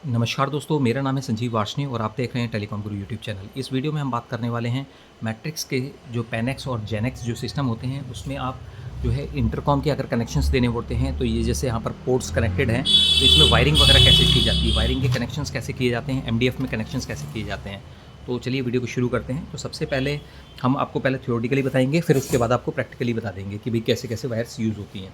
नमस्कार दोस्तों, मेरा नाम है संजीव वार्ष्णेय और आप देख रहे हैं टेलीकॉम गुरु यूट्यूब चैनल। इस वीडियो में हम बात करने वाले हैं मैट्रिक्स के जो पेनेक्स और जेनेक्स जो सिस्टम होते हैं उसमें आप जो है इंटरकॉम के अगर कनेक्शंस देने होते हैं तो ये जैसे यहाँ पर पोर्ट्स कनेक्टेड हैं तो इसमें वायरिंग वगैरह कैसे की जाती है, वायरिंग के कनेक्शंस कैसे किए जाते हैं, एमडीएफ में कनेक्शंस कैसे किए जाते हैं। तो चलिए वीडियो को शुरू करते हैं। तो सबसे पहले हम आपको पहले थ्योरेटिकली बताएंगे, फिर उसके बाद आपको प्रैक्टिकली बता देंगे कि भाई कैसे कैसे वायर्स यूज़ होती हैं।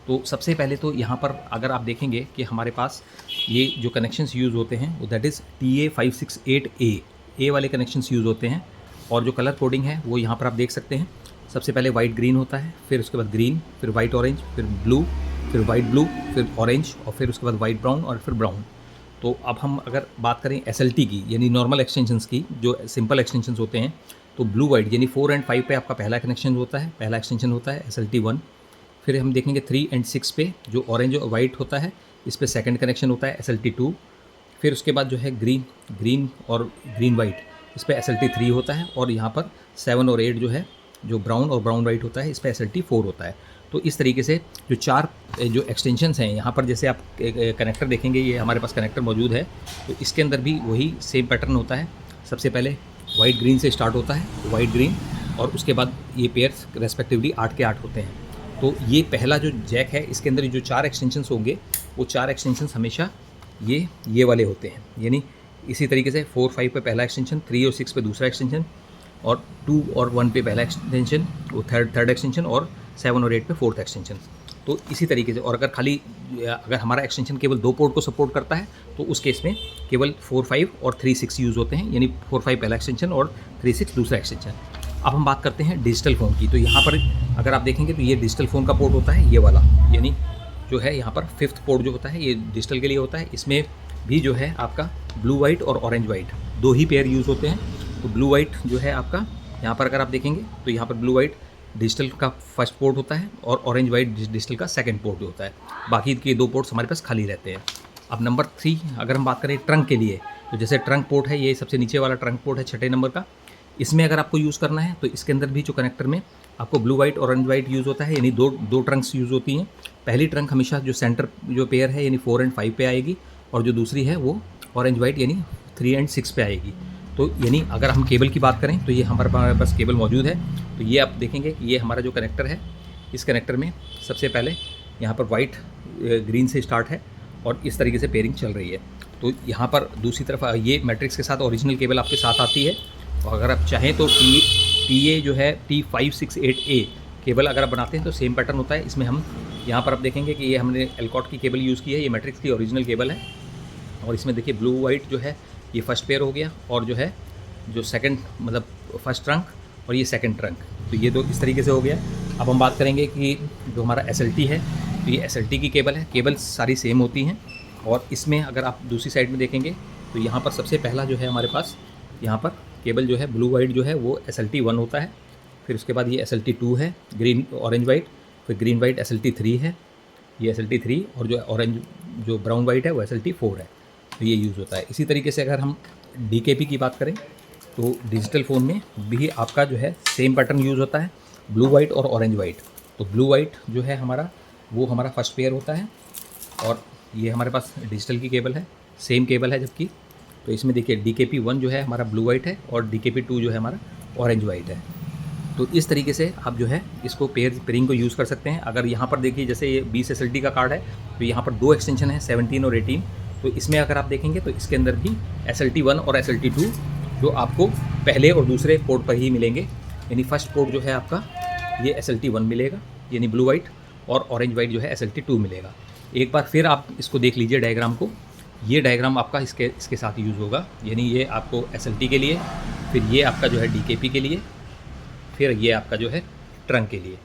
तो सबसे पहले तो यहाँ पर अगर आप देखेंगे कि हमारे पास ये जो कनेक्शंस यूज़ होते हैं वो दैट इज़ TA568A वाले कनेक्शंस यूज़ होते हैं। और जो कलर कोडिंग है वो यहाँ पर आप देख सकते हैं। सबसे पहले वाइट ग्रीन होता है, फिर उसके बाद ग्रीन, फिर वाइट ऑरेंज, फिर ब्लू, फिर वाइट ब्लू, फिर ऑरेंज और फिर उसके बाद वाइट ब्राउन और फिर ब्राउन। तो अब हम अगर बात करें SLT की यानी नॉर्मल एक्सटेंशंस की, जो सिंपल एक्सटेंशंस होते हैं, तो ब्लू वाइट यानी 4 और 5 पे आपका पहला कनेक्शन होता है, पहला एक्सटेंशन होता है SLT1। फिर हम देखेंगे 3 और 6 पे जो ऑरेंज और वाइट होता है इस पे सेकंड कनेक्शन होता है SLT2। फिर उसके बाद जो है ग्रीन और ग्रीन वाइट इस पे SLT3 होता है। और यहाँ पर 7 और 8 जो है जो ब्राउन और ब्राउन वाइट होता है इस पे SLT4 होता है। तो इस तरीके से जो चार जो एक्सटेंशंस हैं यहाँ पर, जैसे आप कनेक्टर देखेंगे, ये हमारे पास कनेक्टर मौजूद है तो इसके अंदर भी वही सेम पैटर्न होता है। सबसे पहले वाइट ग्रीन से स्टार्ट होता है, वाइट ग्रीन, और उसके बाद ये पेयर्स रेस्पेक्टिवली 8 के 8 होते हैं। तो ये पहला जो जैक है इसके अंदर जो 4 एक्सटेंशंस होंगे वो 4 एक्सटेंशंस हमेशा ये वाले होते हैं। यानी इसी तरीके से 4 5 पे पहला एक्सटेंशन, 3 और 6 पे दूसरा एक्सटेंशन, और 2 और 1 पे पहला एक्सटेंशन, वो थर्ड एक्सटेंशन, और 7 और 8 पे फोर्थ एक्सटेंशन। तो इसी तरीके से, और अगर हमारा एक्सटेंशन केवल 2 पोर्ट को सपोर्ट करता है तो उस केस में केवल 4 5 और 3 6 यूज़ होते हैं। यानी 4 5 पहला एक्सटेंशन और 3 6 दूसरा एक्सटेंशन। अब हम बात करते हैं डिजिटल फ़ोन की। तो यहाँ पर अगर आप देखेंगे तो ये डिजिटल फ़ोन का पोर्ट होता है, ये वाला, यानी जो है यहाँ पर 5th पोर्ट जो होता है ये डिजिटल के लिए होता है। इसमें भी जो है आपका ब्लू वाइट और ऑरेंज वाइट 2 ही पेयर यूज़ होते हैं। तो ब्लू वाइट जो है आपका यहाँ पर अगर आप देखेंगे तो यहाँ पर ब्लू वाइट डिजिटल का फर्स्ट पोर्ट होता है और ऑरेंज वाइट डिजिटल का सेकंड पोर्ट होता है। बाकी के 2 पोर्ट्स हमारे पास खाली रहते हैं। अब नंबर 3 अगर हम बात करें ट्रंक के लिए, तो जैसे ट्रंक पोर्ट है, ये सबसे नीचे वाला ट्रंक पोर्ट है 6ठे नंबर का। इसमें अगर आपको यूज़ करना है तो इसके अंदर भी जो कनेक्टर में आपको ब्लू वाइट और ऑरेंज वाइट यूज़ होता है, यानी दो ट्रंक्स यूज़ होती हैं। पहली ट्रंक हमेशा जो सेंटर जो पेयर है यानी 4 और 5 पे आएगी, और जो दूसरी है वो ऑरेंज वाइट यानी 3 और 6 पे आएगी। तो यानी अगर हम केबल की बात करें तो ये हमारे पास केबल मौजूद है। तो ये आप देखेंगे कि ये हमारा जो कनेक्टर है, इस कनेक्टर में सबसे पहले यहाँ पर वाइट ग्रीन से स्टार्ट है और इस तरीके से पेयरिंग चल रही है। तो यहाँ पर दूसरी तरफ ये मैट्रिक्स के साथ ओरिजिनल केबल आपके साथ आती है। और अगर आप चाहें तो TA जो है T568A केबल अगर आप बनाते हैं तो सेम पैटर्न होता है। इसमें हम यहाँ पर आप देखेंगे कि ये हमने एल्कॉट की केबल यूज़ की है, ये मैट्रिक्स की ओरिजिनल केबल है। और इसमें देखिए ब्लू वाइट जो है ये फर्स्ट पेयर हो गया, और जो है जो सेकंड मतलब फर्स्ट ट्रंक और ये सेकंड ट्रंक, तो ये दो इस तरीके से हो गया। अब हम बात करेंगे कि जो हमारा SLT है, तो ये SLT की केबल है। केबल सारी सेम होती हैं। और इसमें अगर आप दूसरी साइड में देखेंगे तो यहाँ पर सबसे पहला जो है हमारे पास यहाँ पर केबल जो है ब्लू वाइट जो है वो SLT1 होता है। फिर उसके बाद ये SLT2 है ग्रीन ऑरेंज वाइट, फिर ग्रीन वाइट SLT3 है, ये SLT3, और जो ऑरेंज जो ब्राउन वाइट है वो SLT4 है। तो ये यूज़ होता है। इसी तरीके से अगर हम DKP की बात करें तो डिजिटल फ़ोन में भी आपका जो है सेम पैटर्न यूज़ होता है, ब्लू वाइट और ऑरेंज वाइट। तो ब्लू वाइट जो है हमारा वो हमारा फर्स्ट पेयर होता है, और ये हमारे पास डिजिटल की केबल है, सेम केबल है जबकि। तो इसमें देखिए DKP1 जो है हमारा ब्लू वाइट है और DKP2 जो है हमारा ऑरेंज वाइट है। तो इस तरीके से आप जो है इसको पेयरिंग को यूज़ कर सकते हैं। अगर यहाँ पर देखिए जैसे ये 20 SLT का कार्ड है तो यहाँ पर 2 एक्सटेंशन है 17 और 18। तो इसमें अगर आप देखेंगे तो इसके अंदर भी SLT1 और SLT2 जो आपको पहले और दूसरे पोर्ट पर ही मिलेंगे। यानी फर्स्ट पोर्ट जो है आपका ये SLT1 मिलेगा यानी ब्लू वाइट, और ऑरेंज वाइट जो है SLT2 मिलेगा। एक बार फिर आप इसको देख लीजिए डायग्राम को। ये डायग्राम आपका इसके साथ यूज़ होगा, यानी ये आपको SLT के लिए, फिर ये आपका जो है DKP के लिए, फिर ये आपका जो है ट्रंक के लिए।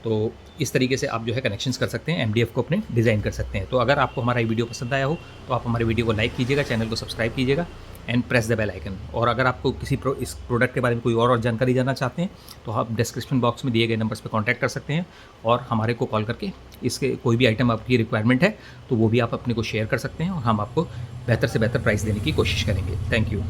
तो इस तरीके से आप जो है कनेक्शंस कर सकते हैं, MDF को अपने डिज़ाइन कर सकते हैं। तो अगर आपको हमारा ये वीडियो पसंद आया हो तो आप हमारे वीडियो को लाइक कीजिएगा, चैनल को सब्सक्राइब कीजिएगा and press the bell icon. और अगर आपको इस प्रोडक्ट के बारे में कोई और जानकारी जानना चाहते हैं तो आप डिस्क्रिप्शन बॉक्स में दिए गए नंबर्स पर कॉन्टैक्ट कर सकते हैं, और हमारे को कॉल करके इसके कोई भी आइटम आपकी रिक्वायरमेंट है तो वो भी आप अपने को शेयर कर सकते हैं, और हम आपको बेहतर से बेहतर प्राइस देने की कोशिश करेंगे। Thank you.